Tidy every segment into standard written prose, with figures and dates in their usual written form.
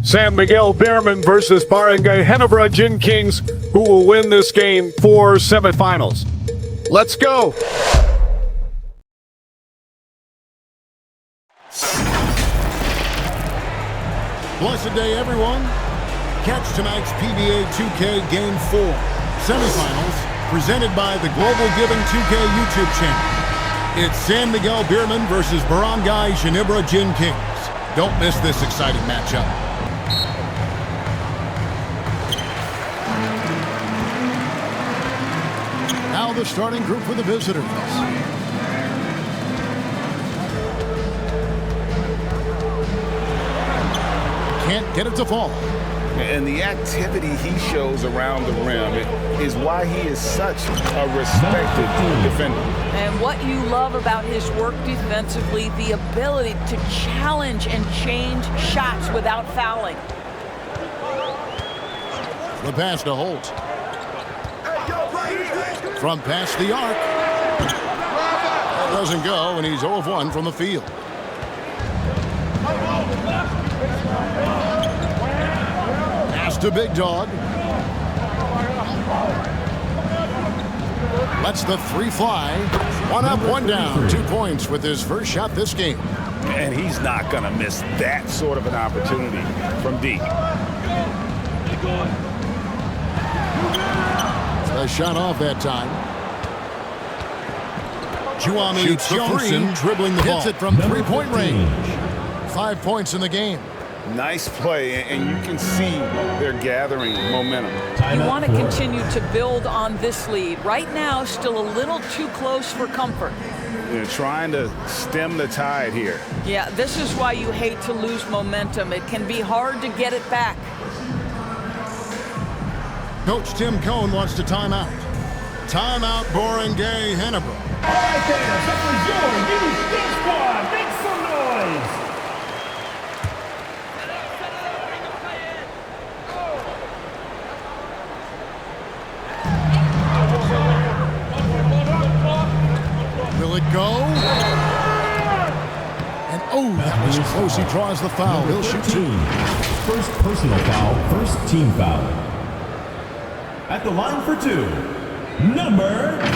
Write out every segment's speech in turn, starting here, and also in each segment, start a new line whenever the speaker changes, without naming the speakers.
San Miguel BEERMEN versus Barangay Ginebra Gin Kings, who will win this game for semifinals. Let's go!
Blessed day, everyone. Catch tonight's PBA 2K Game 4 semifinals presented by the Global Giving 2K YouTube channel. It's San Miguel BEERMEN versus Barangay Ginebra Gin Kings. Don't miss this exciting matchup. Now the starting group for the visitors. Can't get it to fall.
And the activity he shows around the rim is why he is such a respected defender.
And what you love about his work defensively, the ability to challenge and change shots without fouling.
The pass to Holt. From past the arc. That doesn't go, and he's 0 of 1 from the field. Pass to Big Dog. Lets the three fly. 1 up, 1 down. 2 points with his first shot this game.
And he's not going to miss that sort of an opportunity from deep.
A shot off that time. Juami Johnson dribbling the ball. Hits it from 3-point range. 5 points in the game.
Nice play, and you can see they're gathering momentum.
You want to continue to build on this lead. Right now, still a little too close for comfort.
They're trying to stem the tide here.
Yeah, this is why you hate to lose momentum. It can be hard to get it back.
Coach Tim Cohn wants to timeout. Timeout, Barangay Ginebra.
All right, fans, that was your youth dance squad. Make some noise.
Will it go? And oh, that was close. He draws the foul. He'll shoot 2.
First personal foul, first team foul. At the line for 2, number 4.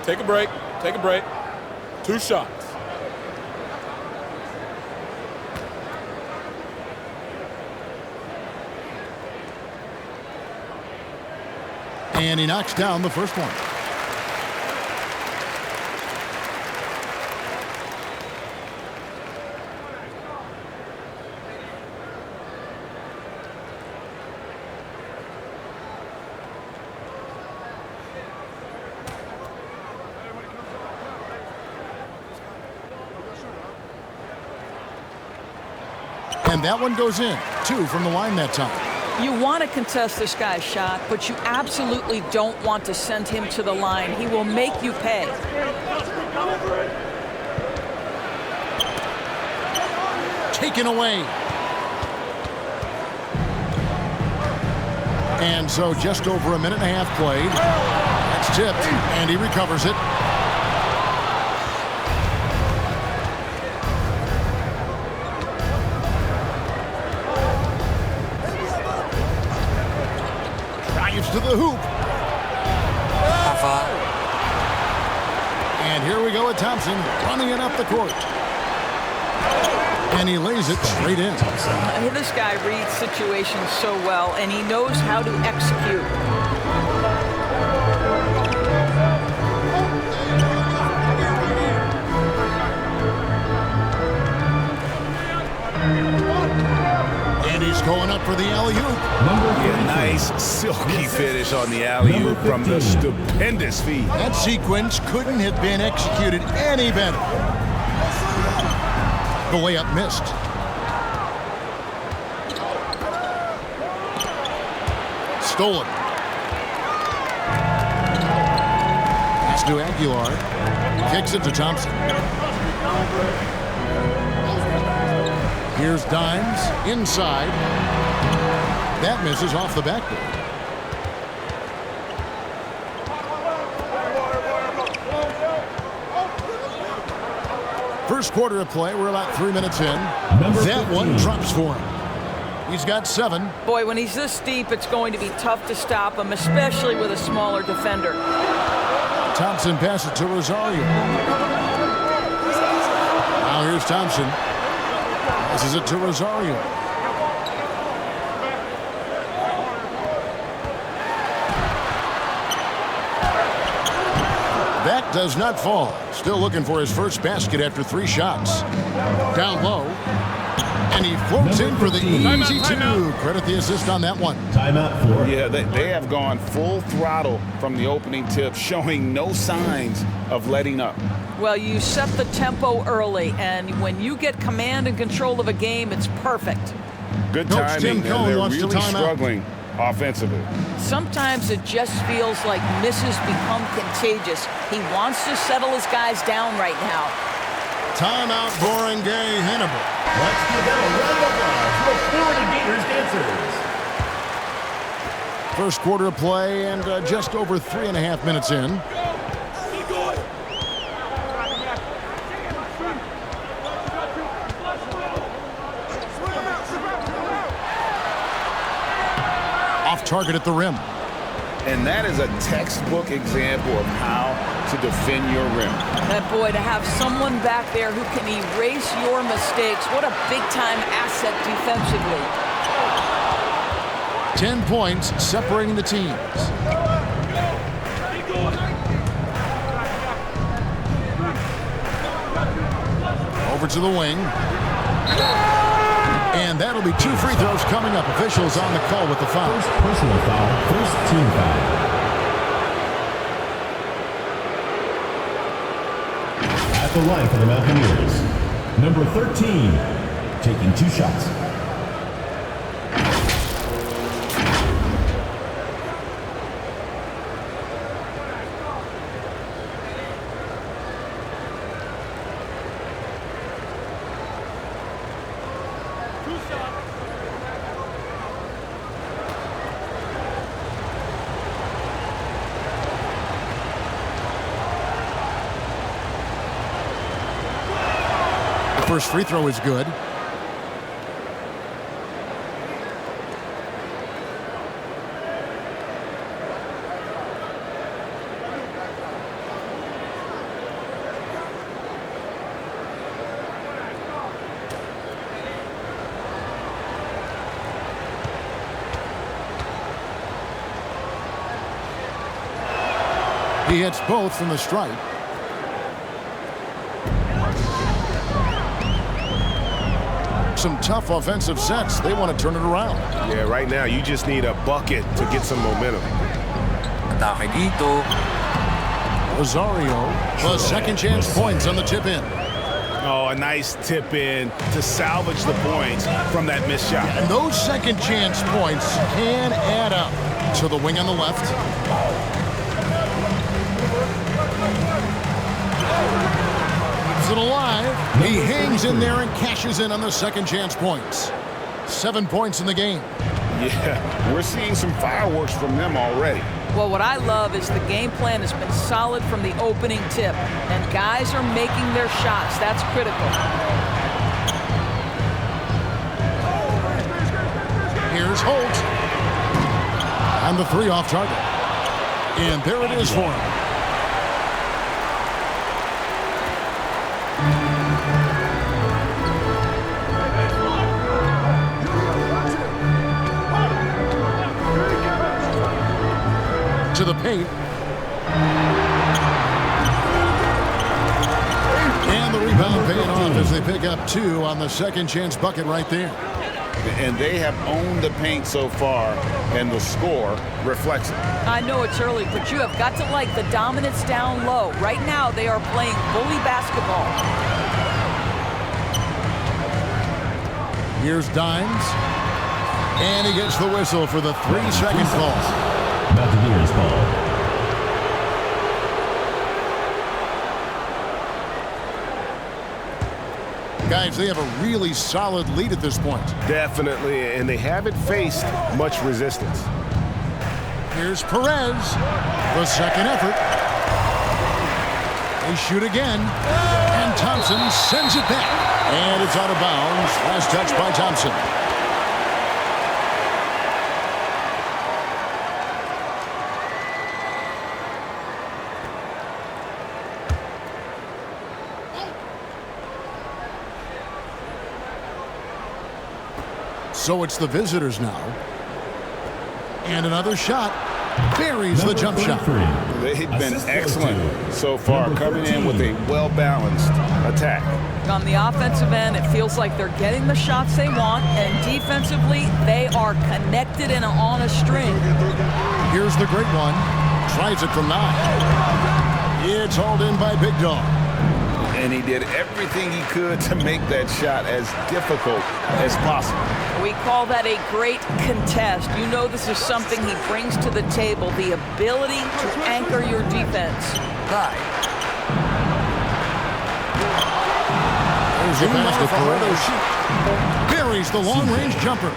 Take a break. Take a break. 2 shots.
And he knocks down the first one. And that one goes in. 2 from the line that time.
You want to contest this guy's shot, but you absolutely don't want to send him to the line. He will make you pay.
Taken away. And so just over a minute and a half played. That's tipped, and he recovers it. To the hoop. And here we go with Thompson running it up the court. And he lays it straight in.
This guy reads situations so well, and he knows how to execute.
And he's going up for the alley-oop.
Yeah, nice silky finish on the alley-oop from the stupendous feed.
That sequence couldn't have been executed any better. The layup missed. Stolen. Pass to Aguilar. Kicks it to Thompson. Here's Dimes inside. That misses off the backboard. First quarter of play. We're about 3 minutes in. That one drops for him. He's got 7.
Boy, when he's this deep, it's going to be tough to stop him, especially with a smaller defender.
Thompson passes to Rosario. Now here's Thompson. Passes it to Rosario. That does not fall. Still looking for his first basket after 3 shots. Down low. And he floats in for the easy 2. Credit the assist on that one.
Timeout for.
Yeah, they have gone full throttle from the opening tip, showing no signs of letting up.
Well, you set the tempo early, and when you get command and control of a game, it's perfect.
Good
Coach Tim
timing,
Cohn
and they're
wants to
really
time out.
struggling offensively.
Sometimes it just feels like misses become contagious. He wants to settle his guys down right now.
Timeout, Barangay, Ginebra.
Let's give them a round of applause for Florida Gators dancers.
First quarter of play and just over 3.5 minutes in. Off target at the rim.
And that is a textbook example of how to defend your rim.
That boy, to have someone back there who can erase your mistakes, what a big-time asset defensively.
10 points separating the teams. Over to the wing. And that'll be 2 free throws coming up. Officials on the call with the foul.
First personal foul, first team foul. At the line for the Mountaineers, number 13, taking 2 shots.
First free throw is good. He hits both from the stripe. Some tough offensive sets. They want to turn it around.
Yeah, right now you just need a bucket to get some momentum.
Atake dito.
Rosario, the second chance points on the tip in.
Oh, a nice tip in to salvage the points from that missed shot.
And those second chance points can add up. To the wing on the left. Keeps it alive. He hangs in there and cashes in on the second chance points. 7 points in the game.
Yeah, we're seeing some fireworks from them already.
Well, what I love is the game plan has been solid from the opening tip, and guys are making their shots. That's critical.
Here's Holt. And the 3 off target. And there it is for him. To the paint. And the rebound paying off as they pick up 2 on the second chance bucket right there.
And they have owned the paint so far, and the score reflects it.
I know it's early, but you have got to like the dominance down low. Right now, they are playing bully basketball.
Here's Dimes. And he gets the whistle for the 3-second call.
Mountaineers ball.
Guys, they have a really solid lead at this point.
Definitely, and they haven't faced much resistance.
Here's Perez. The second effort. They shoot again. And Thompson sends it back. And it's out of bounds. Last touch by Thompson. So it's the visitors now. And another shot. Buries the jump shot.
They've been excellent so far, coming in with a well-balanced attack.
On the offensive end, it feels like they're getting the shots they want, and defensively, they are connected and on a string.
Here's the great one. Tries it from 9. It's hauled in by Big Dog.
And he did everything he could to make that shot as difficult as possible.
We call that a great contest. You know this is something he brings to the table, the ability to anchor your defense.
There's the pass to Perez. Buries the long-range jumper.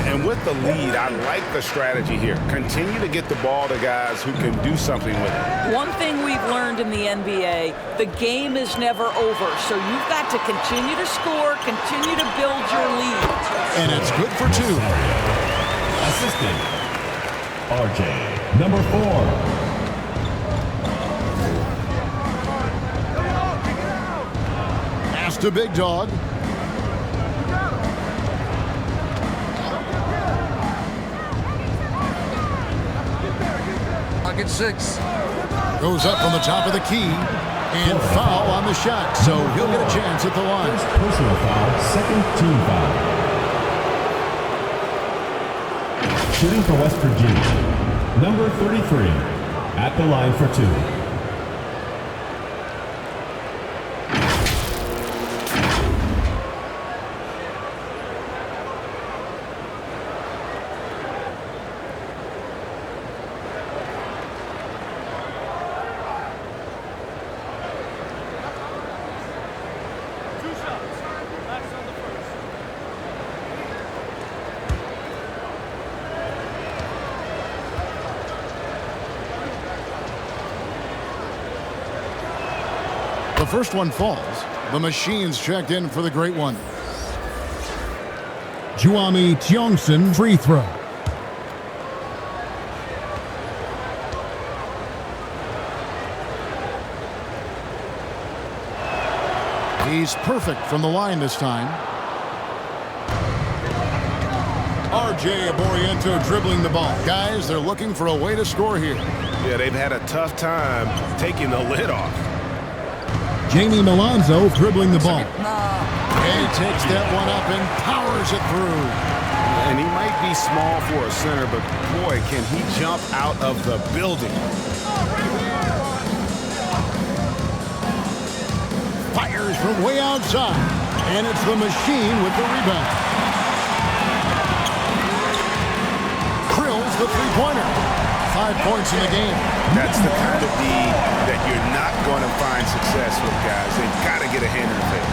And with the lead, I like the strategy here. Continue to get the ball to guys who can do something with it.
One thing we've learned in the NBA, the game is never over. So you've got to continue to score, continue to build your lead.
And it's good for 2.
Assistant, RJ, number 4.
Pass to Big Dog.
Pocket 6.
Goes up from the top of the key. And foul on the shot. So he'll get a chance at the line.
First personal foul, second team foul. Shooting for West Virginia, number 33, at the line for 2.
The first one falls. The Machines checked in for the great one. Juami Tiongson free throw. He's perfect from the line this time. RJ Aboriento dribbling the ball. Guys, they're looking for a way to score here.
Yeah, they've had a tough time taking the lid off.
Jamie Milonzo dribbling the ball. He takes that one up and powers it through.
And he might be small for a center, but boy, can he jump out of the building.
Fires from way outside. And it's the Machine with the rebound. Drills the three-pointer. 5 points in the game.
That's the kind of D that you're not going to find success with, guys. They've got to get a hand in the face.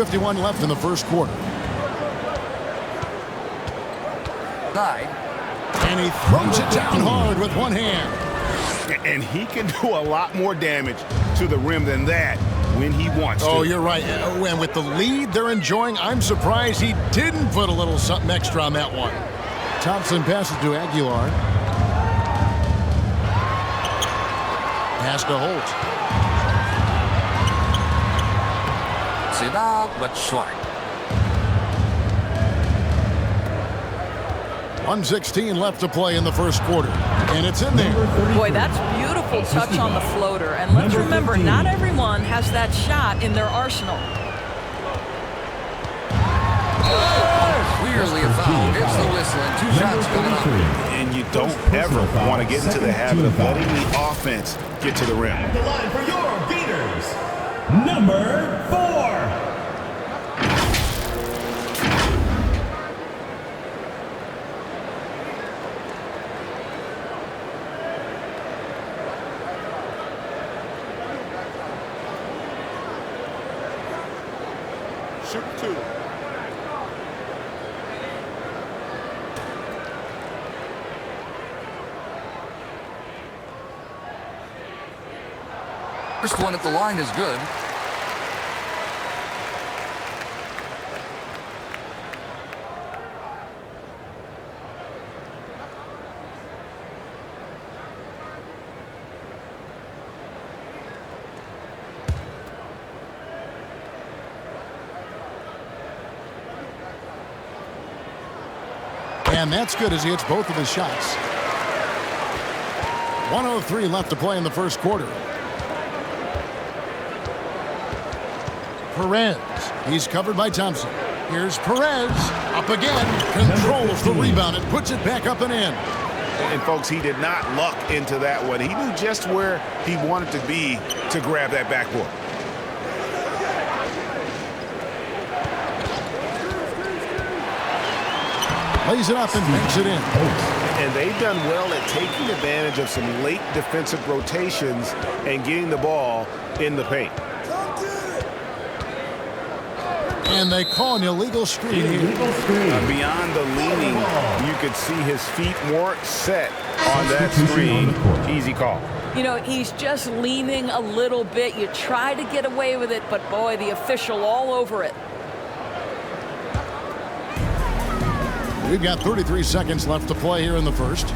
1:51 left in the first quarter. And he throws it down hard with one hand.
And he can do a lot more damage to the rim than that when he wants to.
Oh, you're right. And with the lead they're enjoying, I'm surprised he didn't put a little something extra on that one. Thompson passes to Aguilar. Pass to Holt.
Sit out, but short.
1:16 left to play in the first quarter. And it's in there.
Boy, that's beautiful touch on the floater. And let's remember, not everyone has that shot in their arsenal.
Clearly a foul. It's the whistle and 2 shots coming up.
And you don't ever want to get into the habit of letting the offense get to the rim.
At the line for your beaters, number 4.
Shoot 2.
First one at the line is good.
And that's good as he hits both of his shots. 1:03 left to play in the first quarter. Perez. He's covered by Thompson. Here's Perez. Up again. Controls the rebound and puts it back up and in.
And folks, he did not luck into that one. He knew just where he wanted to be to grab that backboard.
Lays it up and banks it in.
And they've done well at taking advantage of some late defensive rotations and getting the ball in the paint.
And they call an illegal screen here.
Beyond the leaning, you could see his feet weren't set on that screen. Easy call.
You know, he's just leaning a little bit. You try to get away with it, but boy, the official all over it.
We've got 33 seconds left to play here in the first.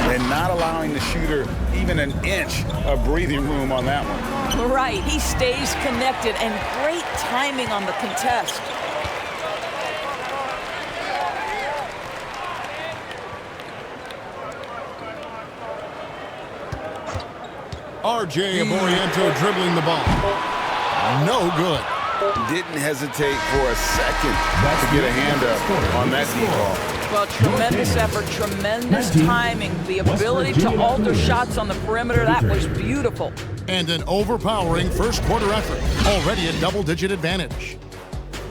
And not allowing the shooter even an inch of breathing room on that one.
Right, he stays connected, and great timing on the contest.
RJ Aboriento dribbling the ball. No good.
Didn't hesitate for a second to get a hand up on that deep ball.
Well, tremendous effort, tremendous timing. The ability to alter shots on the perimeter, that was beautiful.
And an overpowering first quarter effort. Already a double-digit advantage.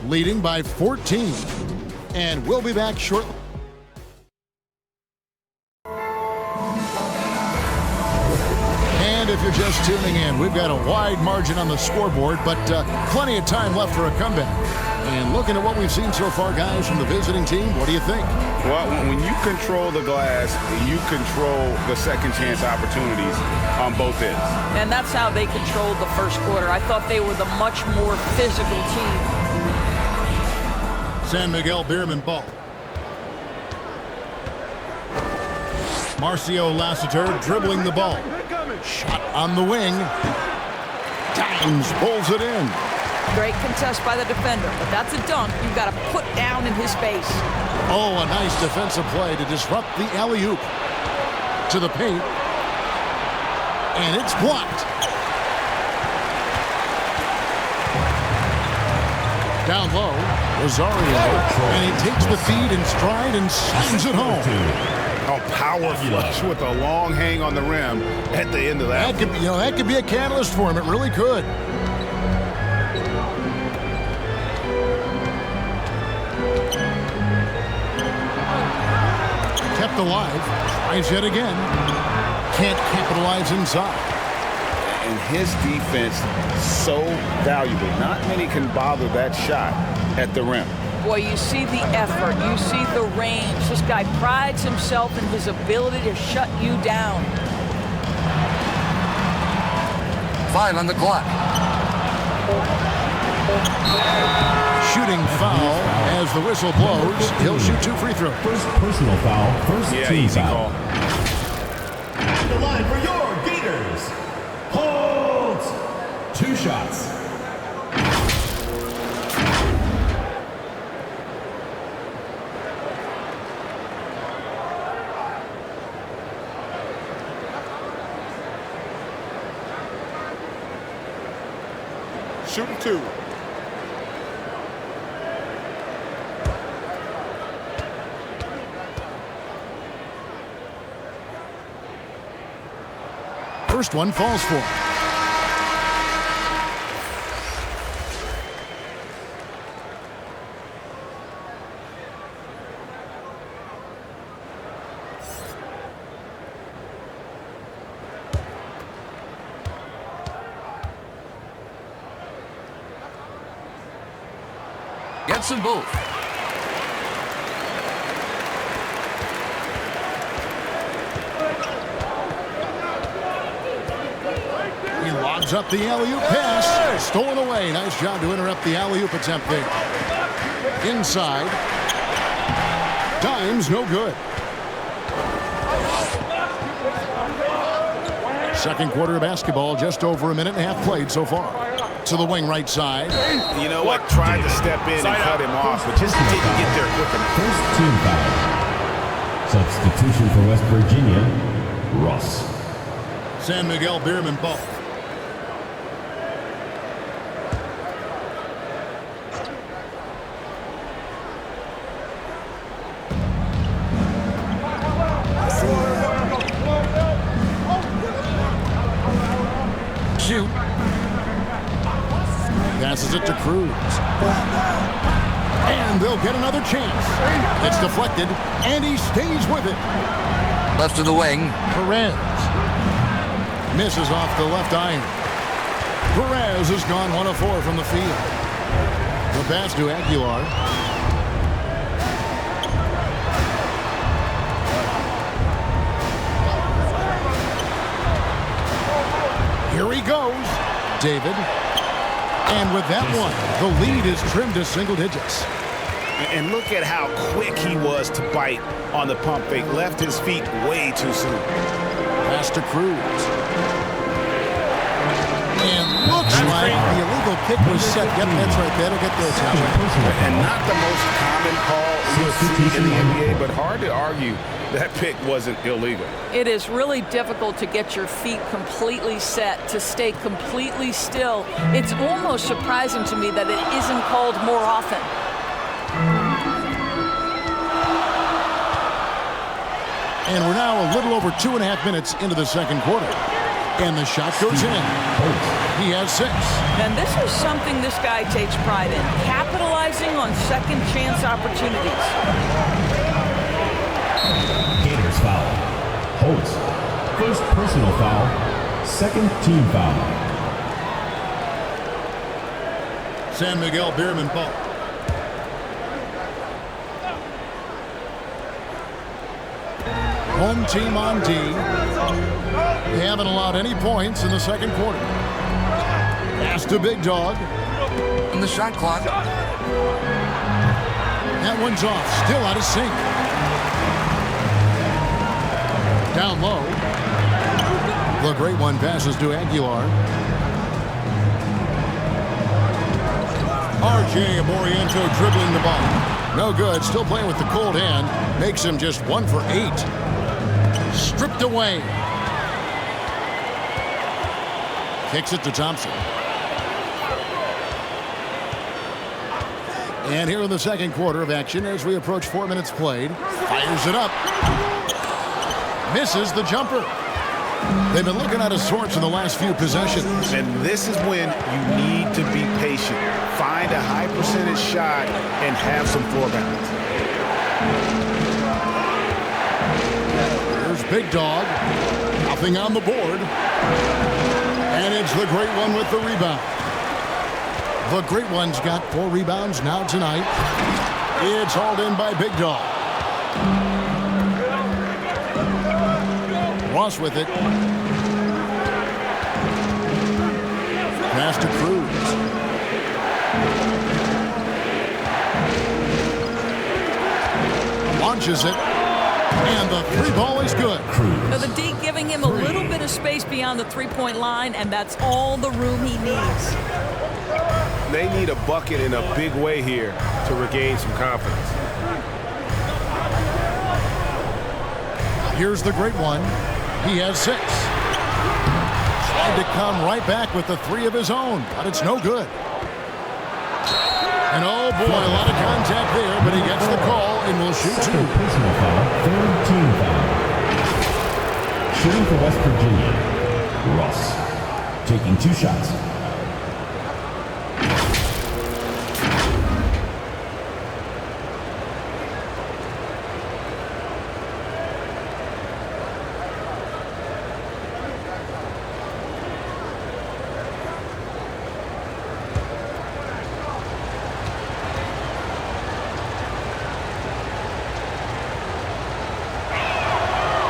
Leading by 14. And we'll be back shortly. And if you're just tuning in, we've got a wide margin on the scoreboard, but plenty of time left for a comeback. And looking at what we've seen so far, guys, from the visiting team, what do you think?
Well, when you control the glass, you control the second chance opportunities on both ends.
And that's how they controlled the first quarter. I thought they were the much more physical team.
San Miguel BEERMEN ball. Marcio Lassiter dribbling the ball. Shot on the wing. Dimes pulls it in.
Great contest by the defender, but that's a dunk you've got to put down in his face.
Oh, a nice defensive play to disrupt the alley-oop. To the paint. And it's blocked. Down low, Rosario. And he takes the feed in stride and slams it home.
A power flush with a long hang on the rim at the end of that.
That could be a catalyst for him. It really could. Kept alive. Tries yet again. Can't capitalize inside.
And his defense so valuable. Not many can bother that shot at the rim.
Boy, you see the effort, you see the range. This guy prides himself in his ability to shut you down.
5 on the clock.
Shooting foul as the whistle blows. He'll shoot 2 free throws. First personal foul. First team
easy
foul.
call.
At the line for your Gators. Holds 2 shots.
Shooting 2.
First one falls for him.
Gets them both.
Lobs up the alley-oop pass. Stolen away. Nice job to interrupt the alley-oop attempt there. Inside. Time's no good. Second quarter of basketball, just over a minute and a half played so far. To the wing right side.
You know what? Tried to step in and cut him off, but just didn't get there quick enough.
First team foul. Substitution for West Virginia, Ross.
San Miguel BEERMEN ball. Shoot. Passes it to Cruz. And they'll get another chance. It's deflected, and he stays with it.
Left of the wing.
Perez. Misses off the left iron. Perez has gone 1 of 4 from the field. The pass to Aguilar. Here he goes. David. And with that one, the lead is trimmed to single digits.
And look at how quick he was to bite on the pump fake. Left his feet way too soon.
Pass to Cruz. And looks like the illegal kick was set. Yep, that's right. That'll get the attention.
And not the most common call you'll see in the NBA, but hard to argue that pick wasn't illegal.
It is really difficult to get your feet completely set, to stay completely still. It's almost surprising to me that it isn't called more often.
And we're now a little over 2.5 minutes into the second quarter. And the shot goes in. He has 6.
And this is something this guy takes pride in, capitalizing on second chance opportunities.
Gators foul. Holtz. First personal foul. Second team foul.
San Miguel BEERMEN ball. Home team on D. They haven't allowed any points in the second quarter. Pass to Big Dog.
And the shot clock.
That one's off. Still out of sync. Down low. The great one passes to Aguilar. RJ Aboriento dribbling the ball. No good. Still playing with the cold hand. Makes him just 1 for 8. Stripped away. Kicks it to Thompson. And here in the second quarter of action as we approach 4 minutes played. Fires it up. Misses the jumper. They've been looking out of sorts in the last few possessions.
And this is when you need to be patient. Find a high percentage shot and have some floor balance.
Here's Big Dog. Nothing on the board. And it's the great one with the rebound. The great one's got 4 rebounds now tonight. It's hauled in by Big Dog. Ross with it. Pass to Cruz. Launches it. And the 3-ball is good.
So the D giving him a little bit of space beyond the 3-point line, and that's all the room he needs.
They need a bucket in a big way here to regain some confidence.
Here's the great one. He has 6. Tried to come right back with the 3 of his own, but it's no good. And oh boy, a lot of contact there, but he gets the call and will shoot 2.
Second personal foul. Third team foul. Shooting for West Virginia, Ross. Taking 2 shots.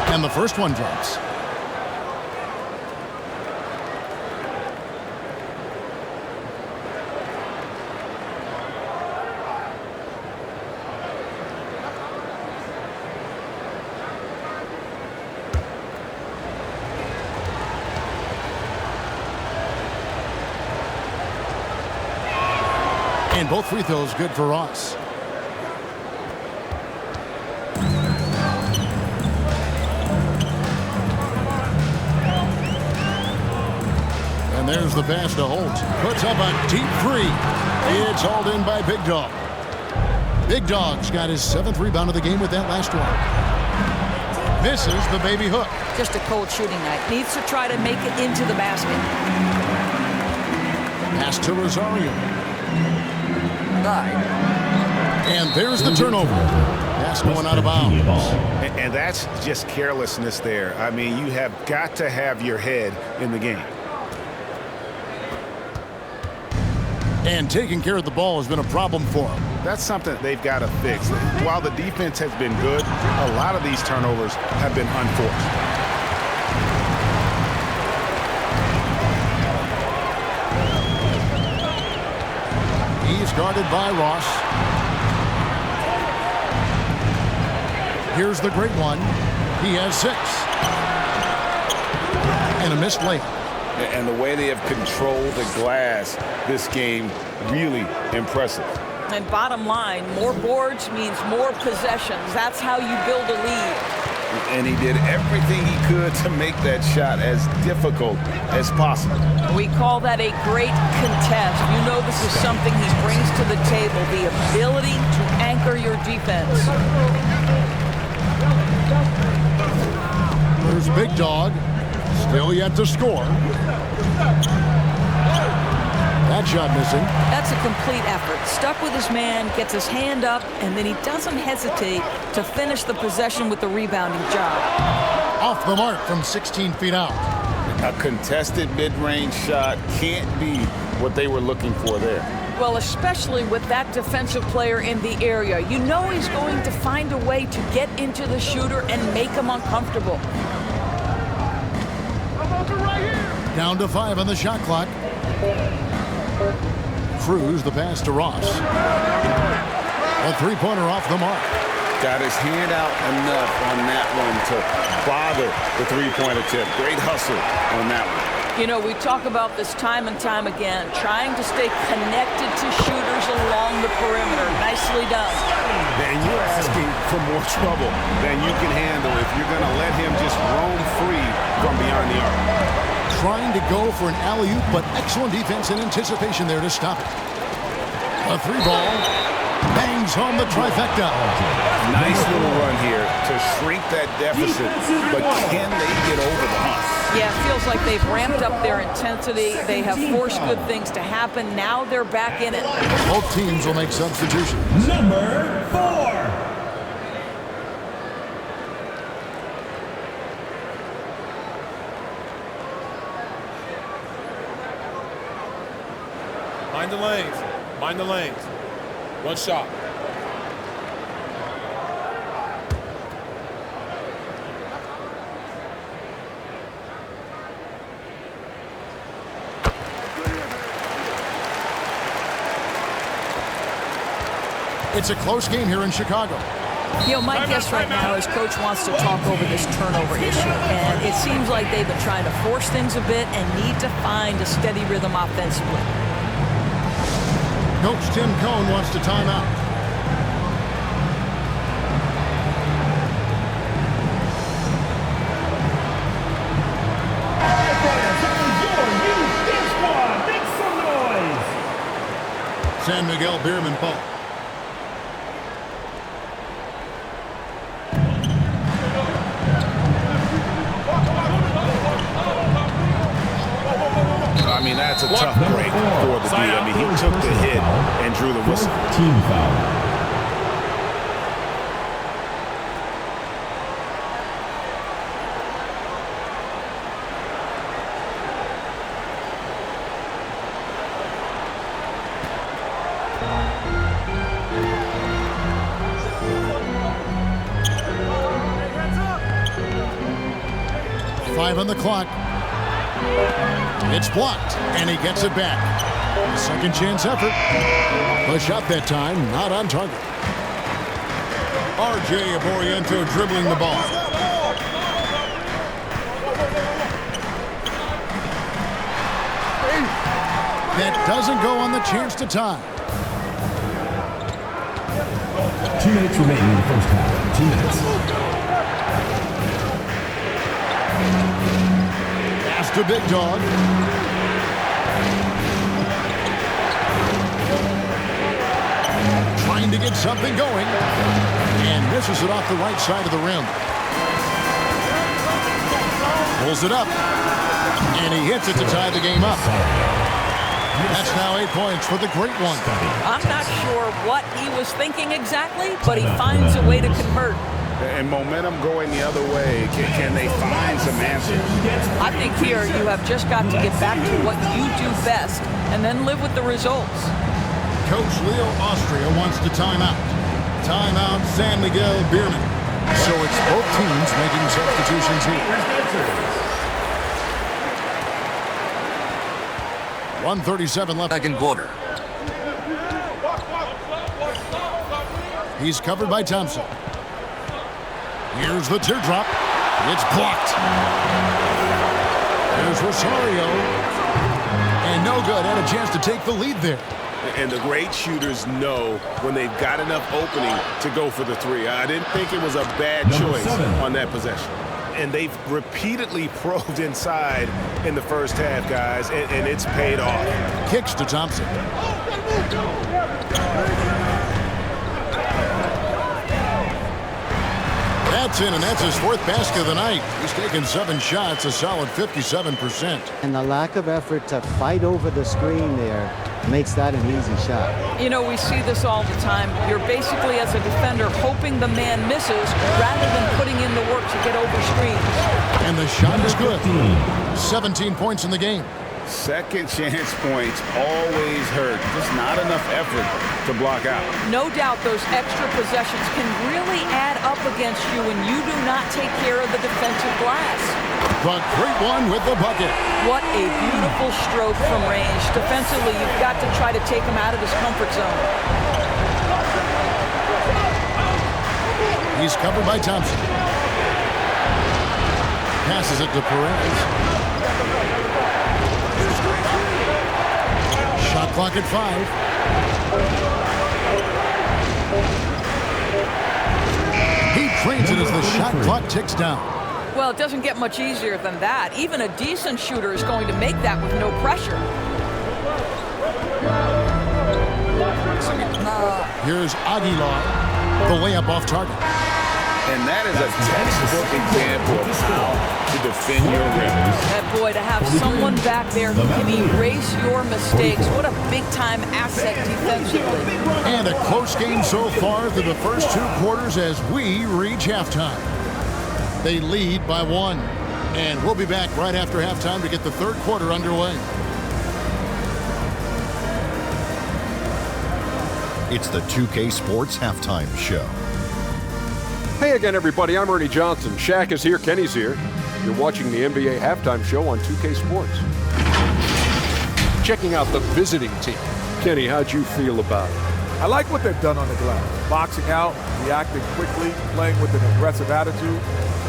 And the first one drops. And both free throws good for Ross. And there's the pass to Holt. Puts up a deep three. It's hauled in by Big Dog. Big Dog's got his 7th rebound of the game with that last one. Misses the baby hook.
Just a cold shooting night. Needs to try to make it into the basket.
Pass to Rosario.
9.
And there's the turnover. Pass going out of bounds.
And that's just carelessness there. I mean, you have got to have your head in the game.
And taking care of the ball has been a problem for him.
That's something they've got to fix. While the defense has been good, a lot of these turnovers have been unforced.
He's guarded by Ross. Here's the great one. He has 6. And a missed layup.
And the way they have controlled the glass this game, really impressive.
And bottom line, more boards means more possessions. That's how you build a lead.
And he did everything he could to make that shot as difficult as possible.
We call that a great contest. You know this is something he brings to the table, the ability to anchor your defense.
There's Big Dog. Still yet to score. That shot missing.
That's a complete effort. Stuck with his man, gets his hand up, and then he doesn't hesitate to finish the possession with the rebounding job.
Off the mark from 16 feet out.
A contested mid-range shot can't be what they were looking for there.
Well, especially with that defensive player in the area. You know he's going to find a way to get into the shooter and make him uncomfortable.
Down to 5 on the shot clock. Cruz the pass to Ross. A three-pointer off the mark.
Got his hand out enough on that one to bother the three-point attempt. Great hustle on that one.
You know, we talk about this time and time again, trying to stay connected to shooters along the perimeter. Nicely done.
And you're asking for more trouble than you can handle if you're going to let him just roam free from beyond the arc.
Trying to go for an alley-oop, but excellent defense and anticipation there to stop it. A 3-ball. Bangs home the trifecta.
Nice little run here to shrink that deficit, but can they get over the hump?
Yeah, it feels like they've ramped up their intensity. They have forced good things to happen. Now they're back in it.
Both teams will make substitutions.
Number 4.
Mind the lanes. Mind the lanes. One shot.
It's a close game here in Chicago.
You know, my guess right now is Coach wants to talk over this turnover issue. And it seems like they've been trying to force things a bit and need to find a steady rhythm offensively.
Coach Tim Cohn wants to time out. San Miguel BEERMEN ball.
I mean, that's a tough break for the D. I mean, he took the hit and drew the whistle.
Team foul.
Five on the clock. It's blocked, and he gets it back. Second chance effort. The shot that time, not on target. RJ Aboriento dribbling the ball. That doesn't go on the chance to tie.
2 minutes remaining in the first half. 2 minutes.
Pass to Big Dog. Trying to get something going. And misses it off the right side of the rim. Pulls it up. And he hits it to tie the game up. That's now 8 points for the great one.
I'm not sure what he was thinking exactly, but he finds a way to convert.
And momentum going the other way. Can they find some answers?
I think here you have just got to get back to what you do best and then live with the results.
Coach Leo Austria wants to time out. Timeout, San Miguel BEERMEN. So it's both teams making substitutions here. 1:37 left.
Second quarter.
He's covered by Thompson. Here's the teardrop. It's blocked. There's Rosario. And no good. Had a chance to take the lead there.
And the great shooters know when they've got enough opening to go for the three. I didn't think it was a bad choice on that possession. And they've repeatedly probed inside in the first half, guys, and it's paid off.
Kicks to Thompson. That's in, and that's his 4th basket of the night. He's taken 7 shots, a solid 57%.
And the lack of effort to fight over the screen there makes that an easy shot.
You know, we see this all the time. You're basically, as a defender, hoping the man misses rather than putting in the work to get over screens.
And the shot is good. 17 points in the game.
Second chance points always hurt. Just not enough effort to block out.
No doubt those extra possessions can really add up against you when you do not take care of the defensive glass.
The great one with the bucket.
What a beautiful stroke from range. Defensively, you've got to try to take him out of his comfort zone.
He's covered by Thompson. Passes it to Perez. Shot clock at 5. He trains it as the shot clock ticks down.
Well, it doesn't get much easier than that. Even a decent shooter is going to make that with no pressure.
Here's Aguilar, the layup off target.
And that is a textbook example of how to defend your rim.
And boy, to have someone back there who can erase your mistakes, what a big-time asset defensively.
And a close game so far through the first 2 quarters as we reach halftime. They lead by 1. And we'll be back right after halftime to get the 3rd quarter underway.
It's the 2K Sports Halftime Show.
Hey again, everybody. I'm Ernie Johnson. Shaq is here. Kenny's here. You're watching the NBA Halftime Show on 2K Sports. Checking out the visiting team. Kenny, how'd you feel about it?
I like what they've done on the glass. Boxing out, reacting quickly, playing with an aggressive attitude.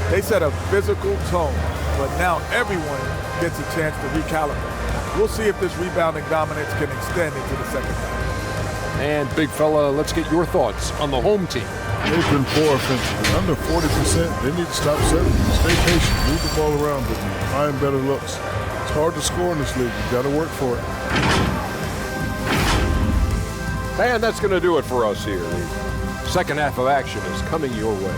They set a physical tone, but now everyone gets a chance to recalibrate. We'll see if this rebounding dominance can extend into the second half.
And big fella, let's get your thoughts on the home team.
They've been poor offensively. Under 40%, they need to stop settling. Stay patient, move the ball around, but find better looks. It's hard to score in this league. You've got to work for it.
And that's going to do it for us here. The second half of action is coming your way.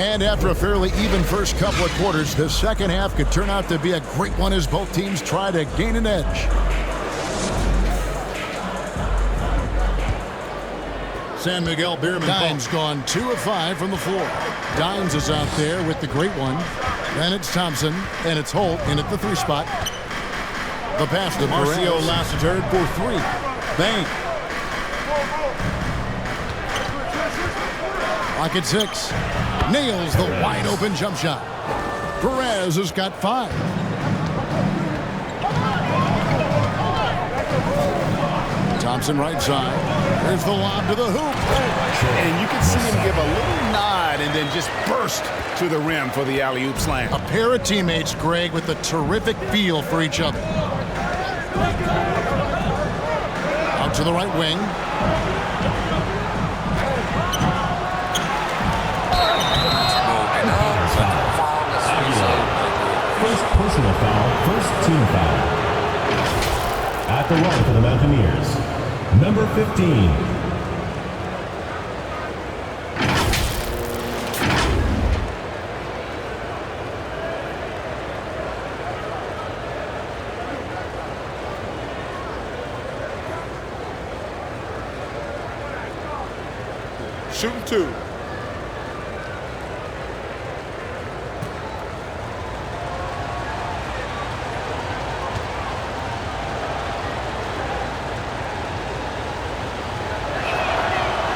And after a fairly even first couple of quarters, the second half could turn out to be a great one as both teams try to gain an edge. San Miguel BEERMEN. Dines gone 2 of 5 from the floor. Dines is out there with the great one. Then it's Thompson, and it's Holt in at the 3 spot. The pass to Marcio Lassiter for 3. Bang. Clock at 6. Nails the wide open jump shot. Perez has got 5. Thompson right side. There's the lob to the hoop.
And you can see him give a little nod and then just burst to the rim for the alley-oop slam.
A pair of teammates, Greg, with a terrific feel for each other. Out to the right wing.
First personal foul, first team foul. At the line for the Mountaineers, number 15.
Shooting 2.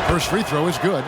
First free throw is good.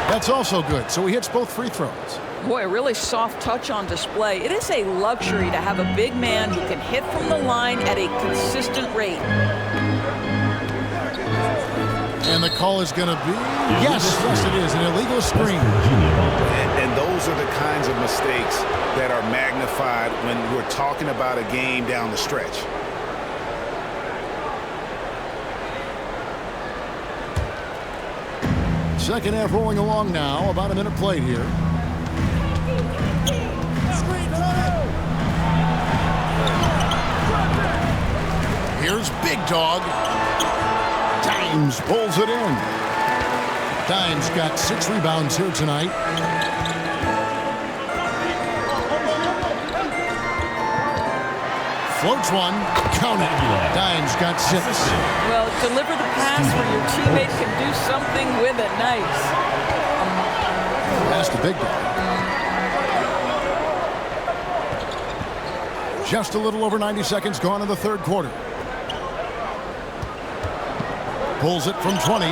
That's also good. So he hits both free throws.
Boy, a really soft touch on display. It is a luxury to have a big man who can hit from the line at a consistent rate.
And the call is going to be, yes, it is, an illegal screen.
And those are the kinds of mistakes that are magnified when we're talking about a game down the stretch.
Second half rolling along now. About a minute played here. Here's Big Dog. Dimes pulls it in. Dimes got 6 rebounds here tonight. Floats one. Count it. Dimes got 6.
Well, deliver the pass where your teammate can do something with it. Nice.
Pass to Big Dog. Just a little over 90 seconds gone in the third quarter. Pulls it from 20.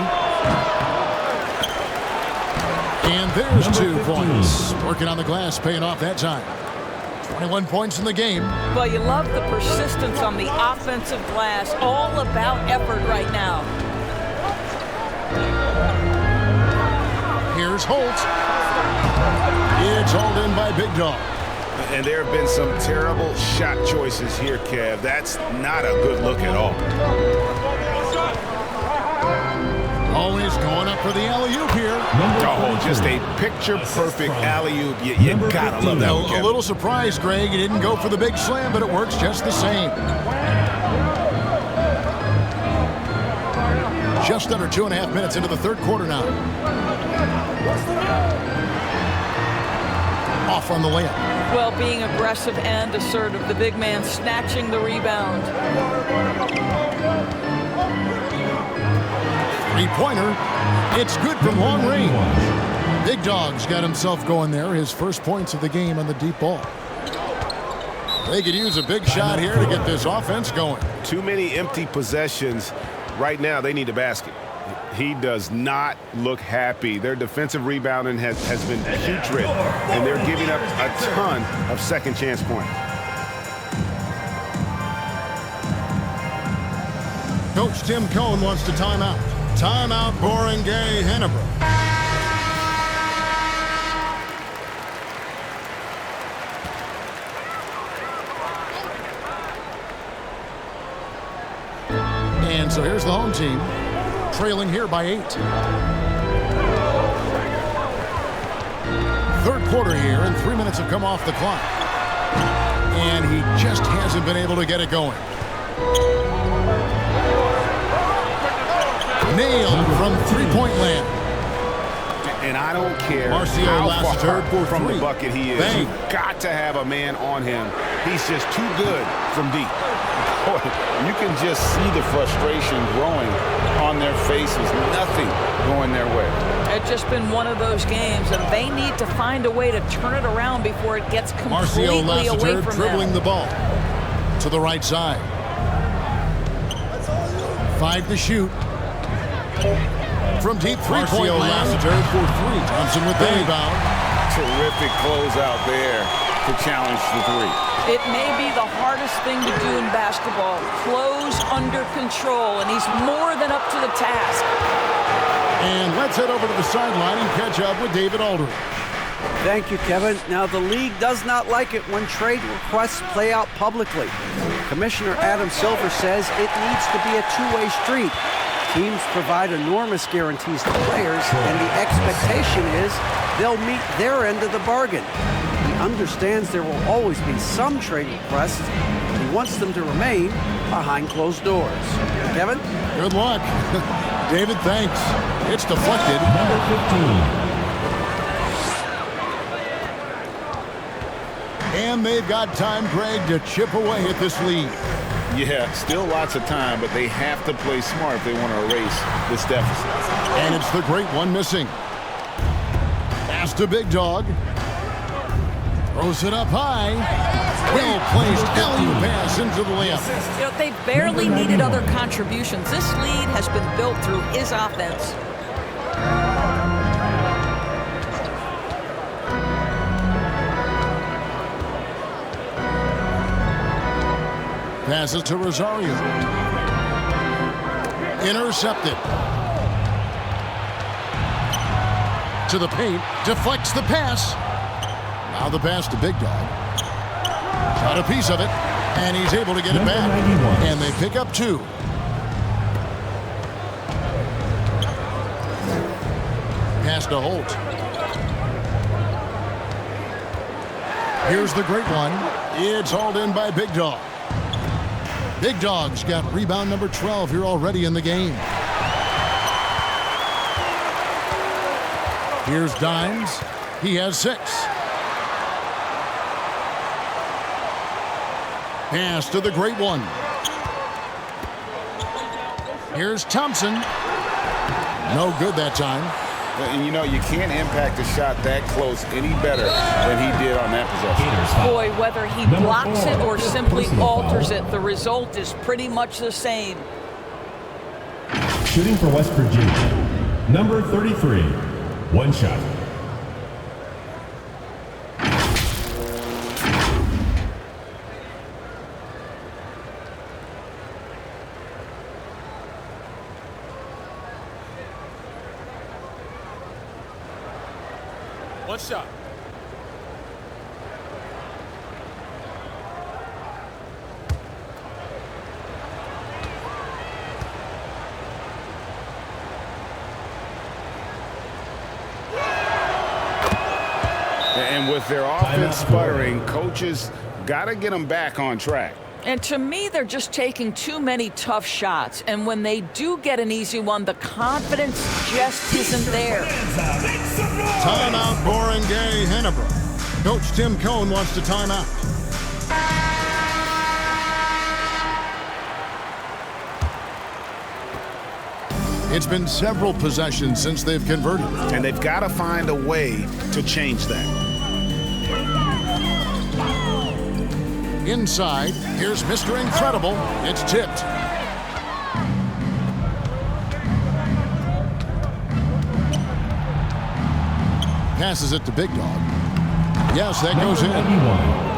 And there's 2 points. Working on the glass, paying off that time. 21 points in the game.
Well, you love the persistence on the offensive glass. All about effort right now.
Here's Holt. It's hauled in by Big Dog.
And there have been some terrible shot choices here, Kev. That's not a good look at all.
Always going up for the alley-oop here.
Oh, just a picture-perfect alley-oop. You gotta love that one, Kev.
A little surprised, Greg. He didn't go for the big slam, but it works just the same. Just under 2.5 minutes into the third quarter now. Off on the layup.
Well, being aggressive and assertive. The big man snatching the rebound.
Three-pointer. It's good from long range. Big Dog's got himself going there. His first points of the game on the deep ball. They could use a big shot here to get this offense going.
Too many empty possessions. Right now, they need a basket. He does not look happy. Their defensive rebounding has been putrid, and they're giving up a ton of second chance points.
Coach Tim Cohn wants to timeout. Timeout, Barangay, Ginebra. And so here's the home team, trailing here by 8. Third quarter here, and 3 minutes have come off the clock. And he just hasn't been able to get it going. Nailed from three-point land.
And I don't care
Marcio
how
Lassiter
far from
three.
the bucket he is.
Bang.
You've got to have a man on him. He's just too good from deep.
boy, you can just see the frustration growing on their faces. Nothing going their way.
It's just been one of those games, and they need to find a way to turn it around before it gets completely away from
dribbling
them.
the ball to the right side. 5 to shoot. From deep three-point land. For 3. Thompson with the rebound.
Terrific closeout there to challenge the 3.
It may be the hardest thing to do in basketball. Close under control, and he's more than up to the task.
And let's head over to the sideline and catch up with David Aldridge.
Thank you, Kevin. Now, the league does not like it when trade requests play out publicly. Commissioner Adam Silver says it needs to be a two-way street. Teams provide enormous guarantees to players, and the expectation is they'll meet their end of the bargain. He understands there will always be some trade requests. He wants them to remain behind closed doors. Kevin?
Good luck. David, thanks. It's deflected.
Number 15.
And they've got time, Greg, to chip away at this lead.
Yeah, still lots of time, but they have to play smart if they want to erase this deficit.
And it's the great one missing. Pass to Big Dog. Throws it up high. Well placed alley-oop pass into the layup.
You know, they barely needed other contributions. This lead has been built through his offense.
Passes to Rosario. Intercepted. To the paint. Deflects the pass. Now the pass to Big Dog. Got a piece of it. And he's able to get it back.
91.
And they pick up 2. Pass to Holt. Here's the great one. It's hauled in by Big Dog. Big Dog's got rebound number 12 here already in the game. Here's Dimes. He has 6. Pass to the great one. Here's Thompson. No good that time.
And you know, you can't impact a shot that close any better than he did on that possession.
Boy, whether he blocks it or simply alters it, the result is pretty much the same.
Shooting for West Virginia. Number 33. One shot.
One shot.
And with their offense sputtering, coaches got to get them back on track.
And to me, they're just taking too many tough shots. And when they do get an easy one, the confidence just isn't there.
Timeout, Barangay, Ginebra. Coach Tim Cohn wants to time out. It's been several possessions since they've converted.
And they've got to find a way to change that.
Inside, here's Mr. Incredible. It's tipped. Passes it to Big Dog. Yes, that goes in.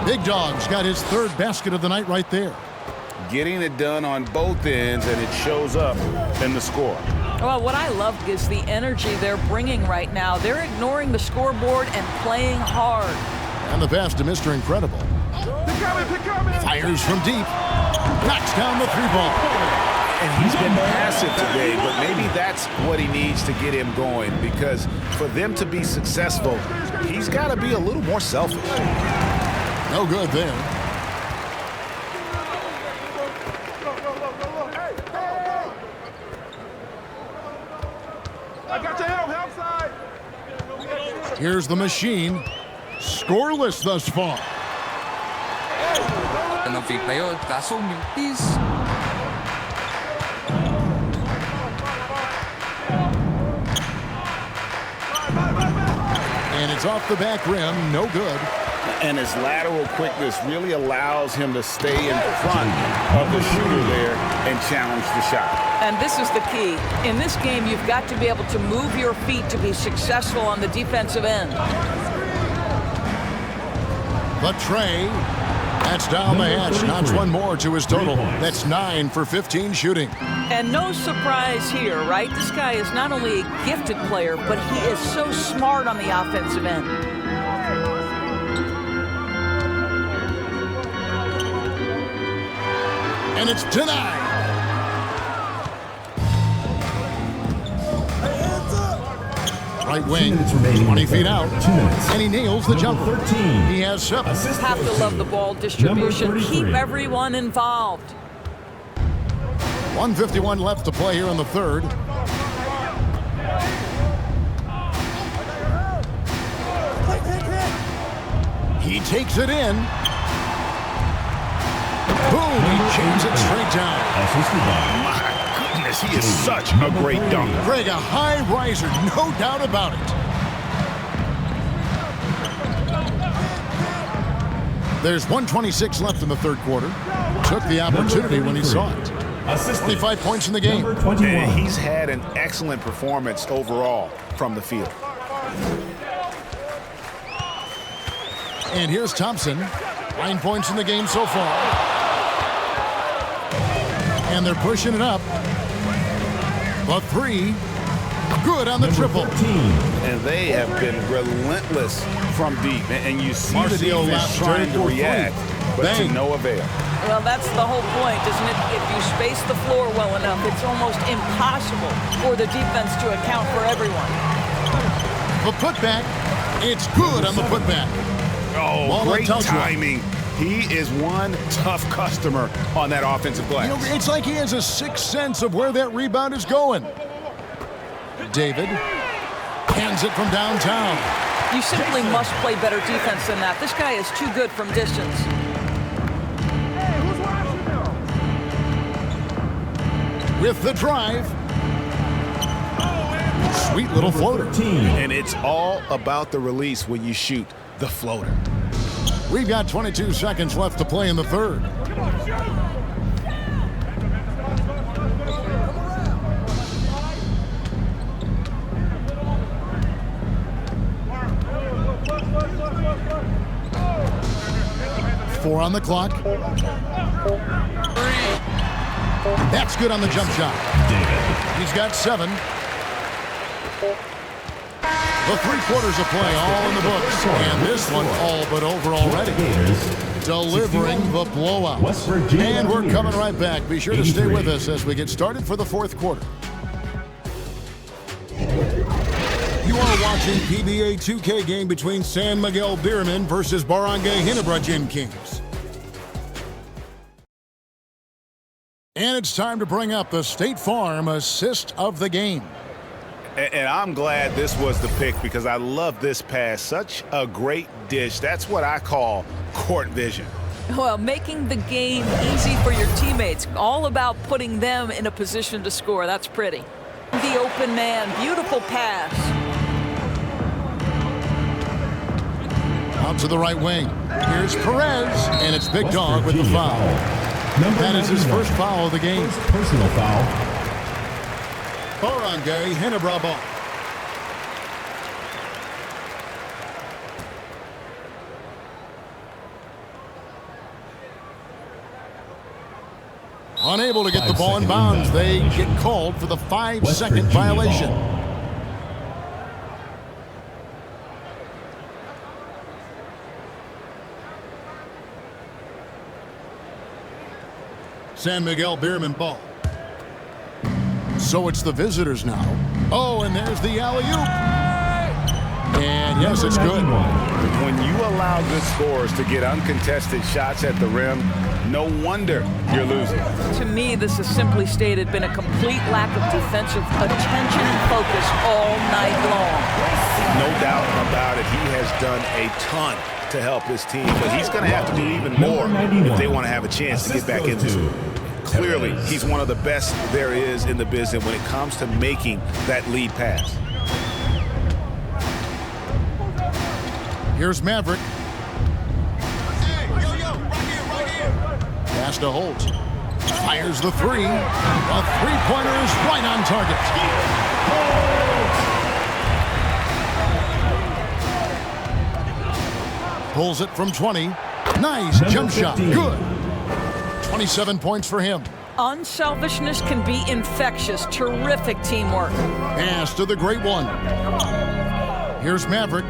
Big Dog's got his 3rd basket of the night right there.
Getting it done on both ends, and it shows up in the score.
Well, what I love is the energy they're bringing right now. They're ignoring the scoreboard and playing hard.
And the pass to Mr. Incredible. Fires from deep. Knocks down the 3-ball.
And he's been passive today, but maybe that's what he needs to get him going, because for them to be successful, he's got to be a little more selfish.
No good there.
I got your help side.
Here's the machine. Scoreless thus far.
And the việc kayo kaso please.
And it's off the back rim, no good.
And his lateral quickness really allows him to stay in front of the shooter there and challenge the shot.
And this is the key. In this game, you've got to be able to move your feet to be successful on the defensive end.
But Trey, that's down the hatch, knocks one more to his total. That's 9 for 15 shooting.
And no surprise here, right? This guy is not only a gifted player, but he is so smart on the offensive end.
And it's denied. Right wing, 20 feet out, and he nails the jumper. He has 7.
Have to love the ball distribution. Keep everyone involved.
1:51 left to play here in the third. He takes it in. Boom, he jams it straight down.
My goodness, he is such a great dunker.
Greg, a high riser, no doubt about it. There's 1:26 left in the third quarter. Took the opportunity when he saw it. 25 points in the game.
And he's had an excellent performance overall from the field.
And here's Thompson. 9 points in the game so far. And they're pushing it up. A 3. Good on the triple.
And they have been relentless from deep. And you see the defense trying to react, but to no avail.
Well, that's the whole point, isn't it? If you space the floor well enough, it's almost impossible for the defense to account for everyone.
The putback. It's good on the putback.
Oh, great timing. He is one tough customer on that offensive glass.
You know, it's like he has a sixth sense of where that rebound is going. David hands it from downtown.
You simply must play better defense than that. This guy is too good from distance.
With the drive. Sweet little floater.
And it's all about the release when you shoot the floater.
We've got 22 seconds left to play in the third. Four on the clock. That's good on the jump shot. He's got 7. The 3 quarters of play all in the books. And this one all but over already. Delivering the blowout. And we're coming right back. Be sure to stay with us as we get started for the fourth quarter. You are watching PBA 2K game between San Miguel BEERMEN versus Barangay Ginebra Gym Kings. And it's time to bring up the State Farm assist of the game.
And I'm glad this was the pick because I love this pass. Such a great dish. That's what I call court vision.
Well, making the game easy for your teammates. All about putting them in a position to score. That's pretty. The open man. Beautiful pass.
Out to the right wing. Here's Perez. And it's Big Dog with the foul. That is his first foul of the game.
Personal foul.
Barangay Ginebra ball. Unable to get the ball in bounds. They get called for the 5-second violation. San Miguel BEERMEN ball. So it's the visitors now. Oh, and there's the alley-oop. And yes, it's good.
When you allow good scorers to get uncontested shots at the rim, no wonder you're losing.
To me, this is simply stated been a complete lack of defensive attention and focus all night long.
No doubt about it. He has done a ton
to help his team, but he's going to have to do even more if they want to have a chance to get back in this. Clearly, he's one of the best there is in the business when it comes to making that lead pass.
Here's Maverick. Pass to Holt. Fires the three. A three-pointer is right on target. Pulls it from 20. Nice jump shot. Good. 27 points for him.
Unselfishness can be infectious. Terrific teamwork.
Pass to the great one. Here's Maverick.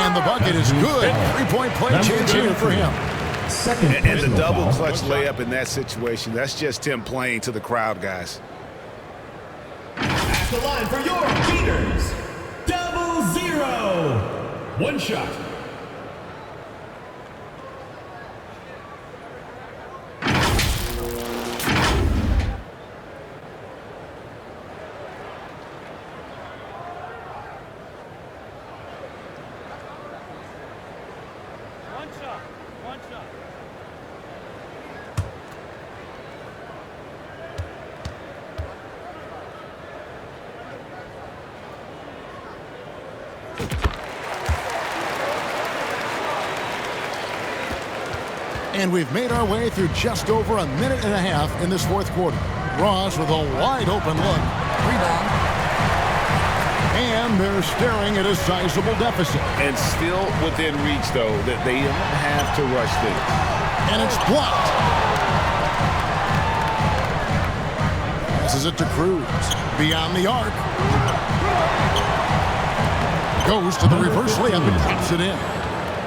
And the bucket is good. Three-point play chance here for him.
And the double clutch layup in that situation, that's just him playing to the crowd, guys.
At the line for your Beaters, 0-0. One shot.
And we've made our way through just over a minute and a half in this fourth quarter. Ross with a wide open look. Rebound. And they're staring at a sizable deficit.
And still within reach, though, that they don't have to rush things.
And it's blocked. Passes it to Cruz. Beyond the arc. Goes to the reverse layup and drops it in.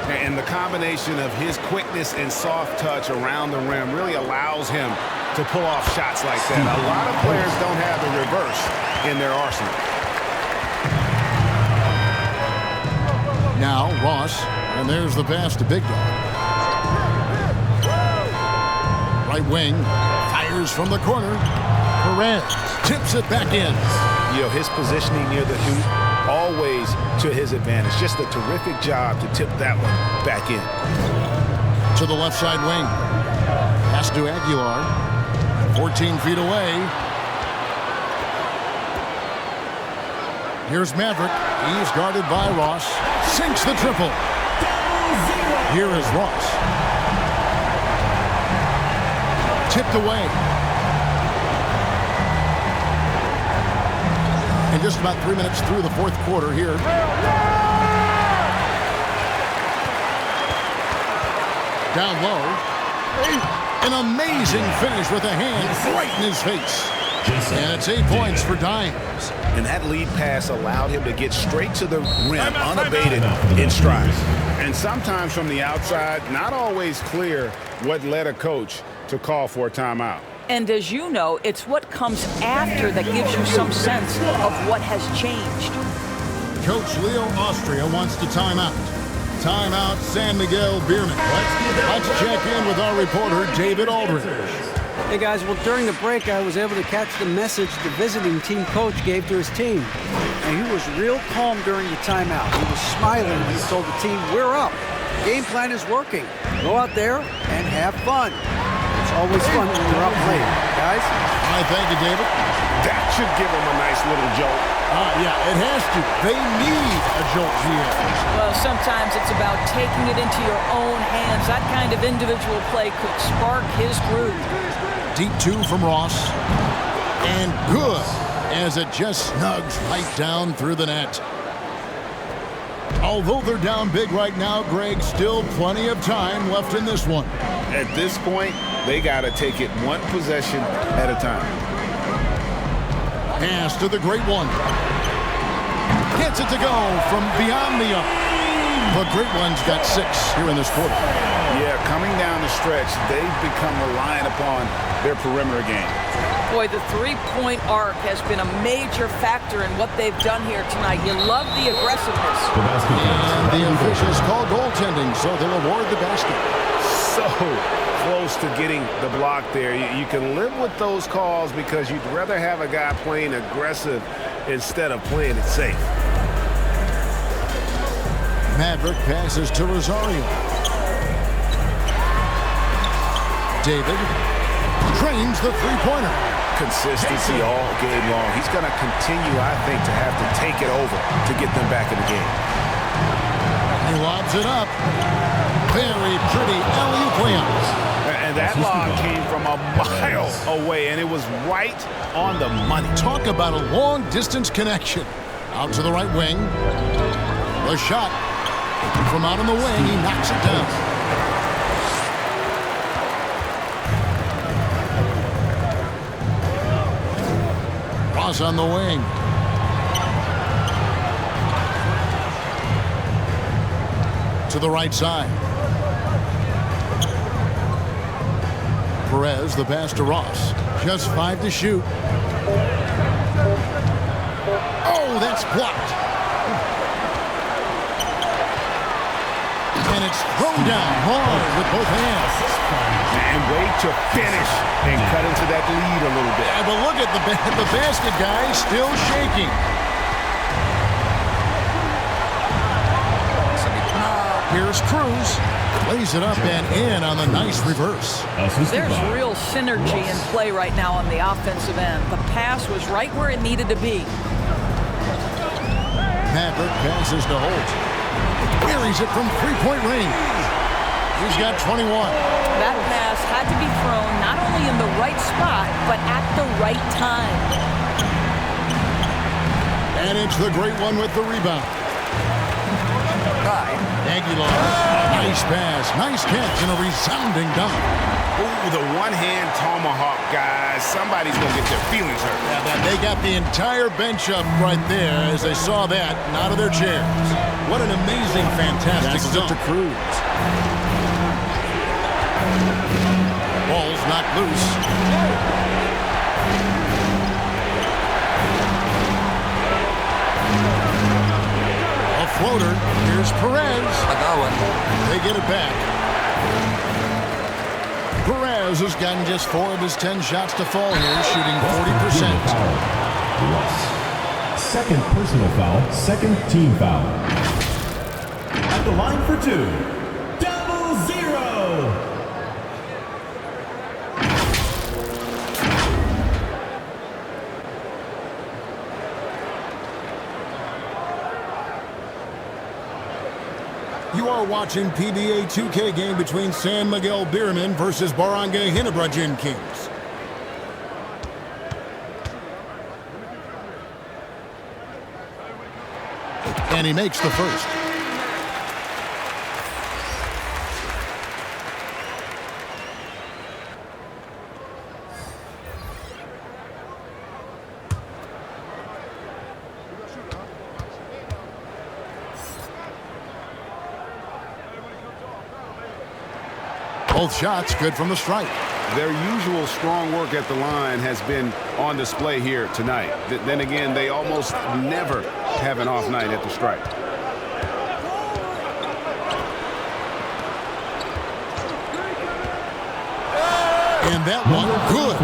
And the combination of his quickness and soft touch around the rim really allows him to pull off shots like that. A lot of players don't have the reverse in their arsenal.
Now Ross, and there's the pass to Big Dog. Right wing, fires from the corner. Perez tips it back in.
You know, his positioning near the hoop, always to his advantage. Just a terrific job to tip that one back in.
To the left side wing. Pass to Aguilar. 14 feet away. Here's Maverick. He's guarded by Ross. Sinks the triple. Here is Ross. Tipped away. And just about 3 minutes through the fourth quarter here. Down low. An amazing finish with a hand right in his face. And it's 8 points for Dimes.
And that lead pass allowed him to get straight to the rim unabated in stride. And sometimes from the outside, not always clear what led a coach to call for a timeout.
And as you know, it's what comes after that gives you some sense of what has changed.
Coach Leo Austria wants to timeout. Timeout, San Miguel BEERMEN. Let's check in with our reporter, David Aldridge.
Hey guys, well during the break I was able to catch the message the visiting team coach gave to his team. And he was real calm during the timeout. He was smiling when he told the team, we're up. Game plan is working. Go out there and have fun. It's always fun when you're up late, guys.
All right, thank you, David.
That should give them a nice little jolt.
Yeah, it has to. They need a jolt here.
Well, sometimes it's about taking it into your own hands. That kind of individual play could spark his groove.
Deep two from Ross. And good, as it just snugs right down through the net. Although they're down big right now, Greg, still plenty of time left in this one.
At this point, they got to take it one possession at a time.
Pass to the great one. Gets it to go from beyond the arc. The great one's got 6 here in this quarter.
Yeah, coming down the stretch, they've become reliant upon their perimeter game.
Boy, the three-point arc has been a major factor in what they've done here tonight. You love the aggressiveness.
And the officials call goaltending, so they'll award the basket.
So close to getting the block there. You can live with those calls because you'd rather have a guy playing aggressive instead of playing it safe.
Maverick passes to Rosario. David trains the three-pointer.
Consistency all game long. He's going to continue, I think, to have to take it over to get them back in the game.
He lobs it up. Very pretty alley-oop layup.
And that lob came from a mile away, and it was right on the money.
Talk about a long-distance connection. Out to the right wing. The shot from out on the wing. He knocks it down. Ross on the wing. To the right side. Perez, the pass to Ross. Just 5 to shoot. Oh, that's blocked. And it's thrown down hard with both hands.
And wait to finish and cut into that lead a little bit.
But look at the basket guy still shaking. Here's Cruz. Lays it up and in on the nice reverse.
There's real synergy in play right now on the offensive end. The pass was right where it needed to be.
Maverick passes to Holt. Carries it from three-point range. He's got 21.
That pass had to be thrown not only in the right spot, but at the right time.
And it's the great one with the rebound. Aguilar, nice pass, nice catch, and a resounding dunk.
Ooh, the one-hand tomahawk, guys. Somebody's going to get their feelings hurt.
Yeah, they got the entire bench up right there as they saw that and out of their chairs. What an amazing, fantastic dunk. To Cruz. Ball's knocked loose. Floater. Here's Perez. They get it back. Perez has gotten just 4 of his 10 shots to fall here, shooting 40%.
Second personal foul, second team foul. At the line for 2, 0-0.
You are watching PBA 2K game between San Miguel BEERMEN versus Barangay Ginebra Gin Kings. And he makes the first. Both shots good from the strike.
Their usual strong work at the line has been on display here tonight. Then again, they almost never have an off night at the strike.
And that one good.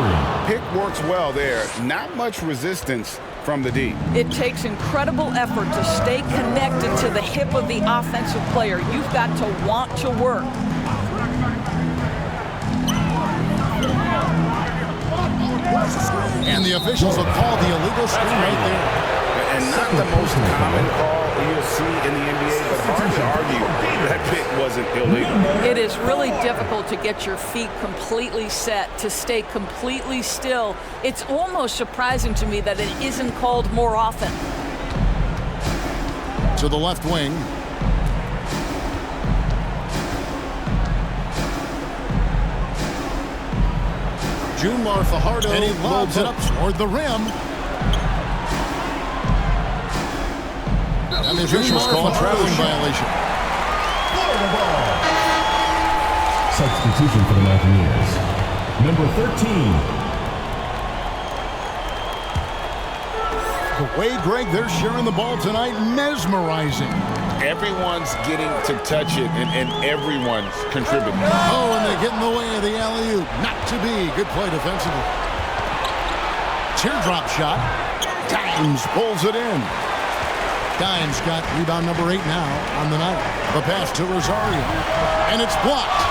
Pick works well there. Not much resistance from the D.
It takes incredible effort to stay connected to the hip of the offensive player. You've got to want to work.
And the officials will call the illegal screen right there.
And not the most common call you'll see in the NBA, but hard to argue that pick wasn't illegal.
It is really difficult to get your feet completely set, to stay completely still. It's almost surprising to me that it isn't called more often.
To the left wing. Junmar Fajardo, and he lobs it up toward the rim. And the officials call a traveling violation.
Substitution for the Mountaineers. Number 13.
The way, Greg, they're sharing the ball tonight, mesmerizing.
Everyone's getting to touch it, and everyone's contributing.
Oh, and they get in the way of the alley-oop. Not to be. Good play defensively. Teardrop shot. Dimes pulls it in. Dimes got rebound number 8 now on the night. The pass to Rosario, and it's blocked.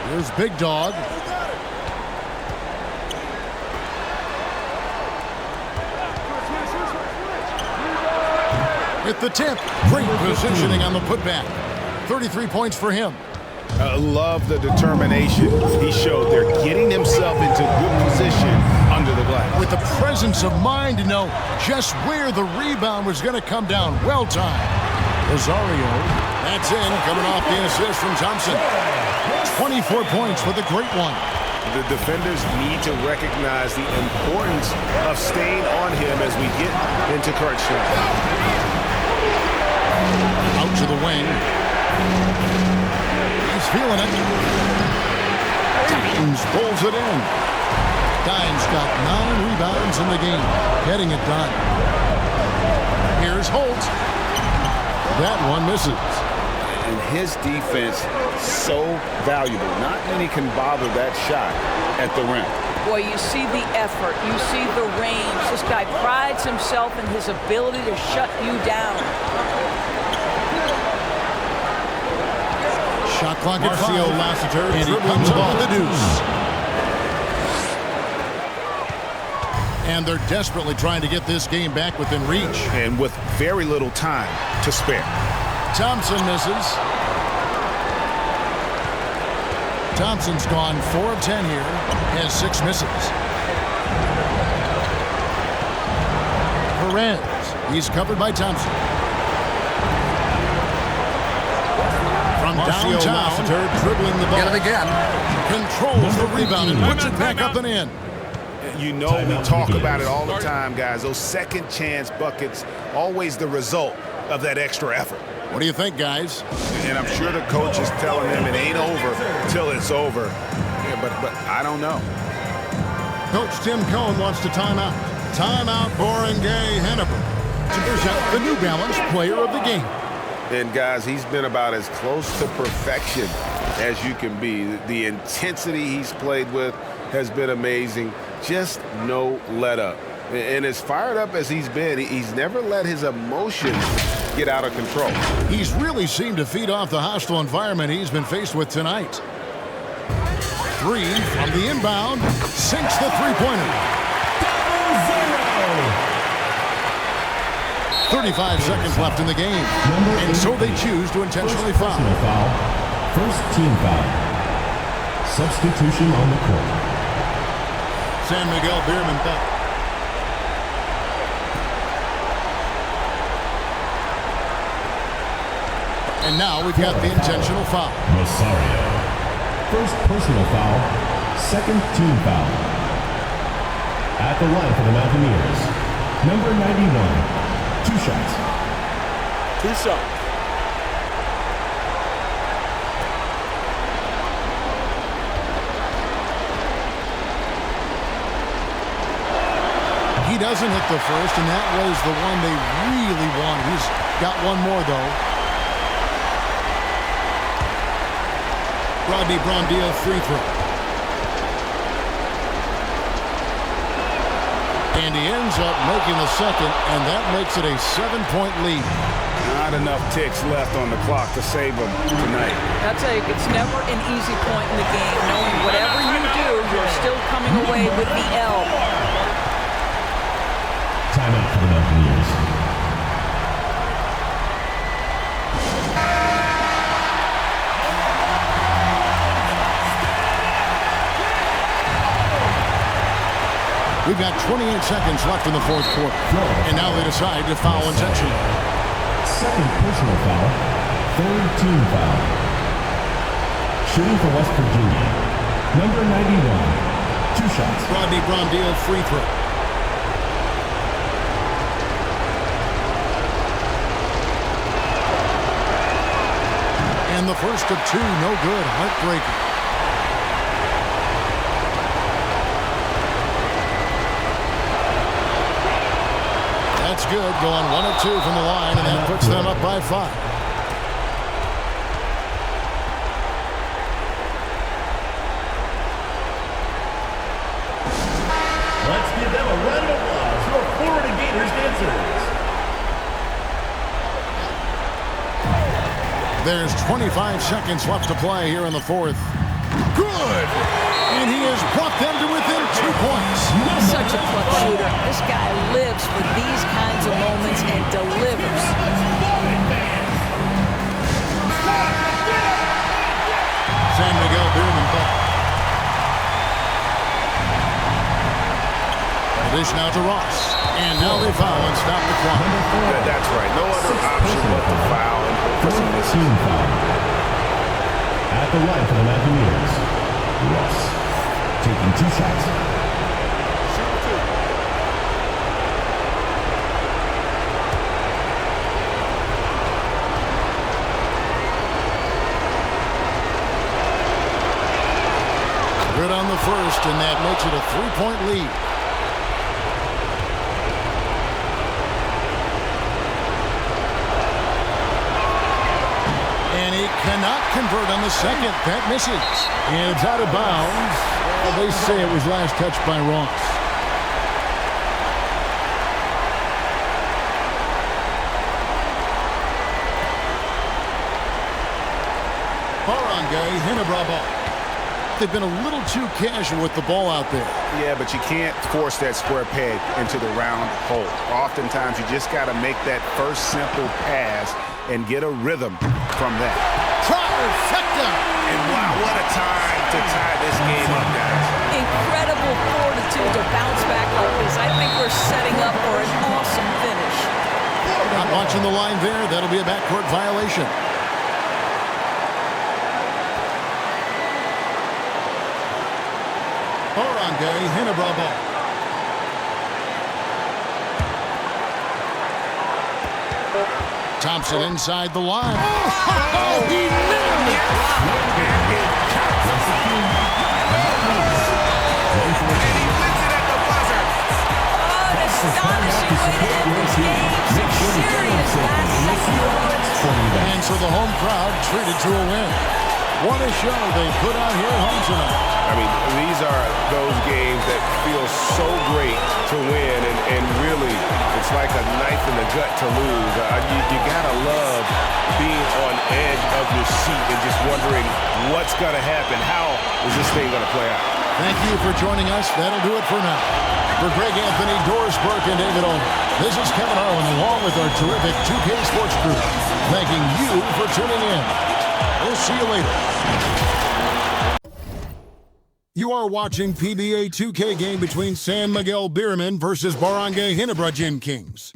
Here's Big Dog. With the tip, great positioning on the putback. 33 points for him.
I love the determination he showed there, getting himself into good position under the glass.
With the presence of mind to know just where the rebound was going to come down. Well timed. Rosario, that's in, coming off the assist from Thompson. 24 points for the great one.
The defenders need to recognize the importance of staying on him as we get into crunch time.
Out to the wing. He's feeling it. Dimes pulls it in. Dimes got 9 rebounds in the game, getting it done. Here's Holt. That one misses.
And his defense so valuable. Not many can bother that shot at the rim.
Boy, you see the effort. You see the range. This guy prides himself in his ability to shut you down.
Shot clock at 5. Lassiter, and he comes off the deuce. And they're desperately trying to get this game back within reach.
And with very little time to spare.
Thompson misses. Thompson's gone 4 of 10 here. Has 6 misses. Perez. He's covered by Thompson. From downtown, Lassiter dribbling the ball.
Get it again.
Controls the rebound and puts it back up and in.
You know we talk about it all the time, guys. Those second chance buckets, always the result of that extra effort.
What do you think, guys?
And I'm sure the coach is telling them it ain't over till it's over. Yeah, but I don't know.
Coach Tim Cohn wants to timeout. Timeout, Barangay Ginebra to present the New Balance Player of the Game.
And guys, he's been about as close to perfection as you can be. The intensity he's played with has been amazing. Just no let up. And as fired up as he's been, he's never let his emotions get out of control.
He's really seemed to feed off the hostile environment he's been faced with tonight. 3 from the inbound. Sinks the three-pointer. 35 seconds left in the game. And so they choose to intentionally foul.
First team foul. Substitution on the court.
San Miguel BEERMEN back. And now we've got the intentional foul.
Rosario. First personal foul. Second team foul. At the line for the Mountaineers. Number 91. 2 shots.
2 shots.
He doesn't hit the first, and that was the one they really wanted. He's got one more, though. Rodney Brondia free throw. And he ends up making the second, and that makes it a 7-point lead.
Not enough ticks left on the clock to save them tonight.
I'll tell you, it's never an easy point in the game. Knowing whatever you do, you're still coming away with the L.
Timeout for the Mountaineers.
We've got 28 seconds left in the fourth quarter. And now they decide to foul intentionally.
Second personal foul. Third team foul. Shooting for West Virginia. Number 91. 2 shots.
Rodney Brondia free throw. And the first of 2, no good. Heartbreaking. That's good, going 1 of 2 from the line, and that puts them up by 5.
Let's give them a round of applause for
There's 25 seconds left to play here in the fourth. Good! And he has brought them to within 2 points.
Such a clutch shooter. This guy lives for these kinds of moments and delivers.
San Miguel BEERMEN ball. The dish now to Ross. And now they foul and stop the clock.
That's right. No other option but to foul and hope for some misses.
Team foul. At the line for the Mountaineers, Ross taking 2 shots.
Good on the first, and that makes it a 3-point lead. And he cannot convert on the second. That misses. And it's out of bounds. Well, they say it was last touched by Ross. Barangay Ginebra ball. They've been a little too casual with the ball out there.
Yeah, but you can't force that square peg into the round hole. Oftentimes, you just got to make that first simple pass and get a rhythm from that.
Trifecta!
And wow, what a time to tie this game up, guys.
Incredible fortitude to bounce back like this. I think we're setting up for an awesome finish.
Not watching the line there. That'll be a backcourt violation. Barangay Ginebra ball. Thompson inside the line. Oh, he nailed it!
Oh, an astonishing way to end this game. Some serious last-second moments.
And so the home crowd treated to a win. What a show they put on here at home tonight.
I mean, these are those games that feel so great to win, and really, it's like a knife in the gut to lose. You gotta love being on edge of your seat and just wondering what's gonna happen. How is this thing gonna play out?
Thank you for joining us. That'll do it for now. For Greg Anthony, Doris Burke, and David Olin, this is Kevin Harlan along with our terrific 2K Sports Group, thanking you for tuning in. We'll see you later. You are watching PBA 2K game between San Miguel BEERMEN versus Barangay Ginebra Kings.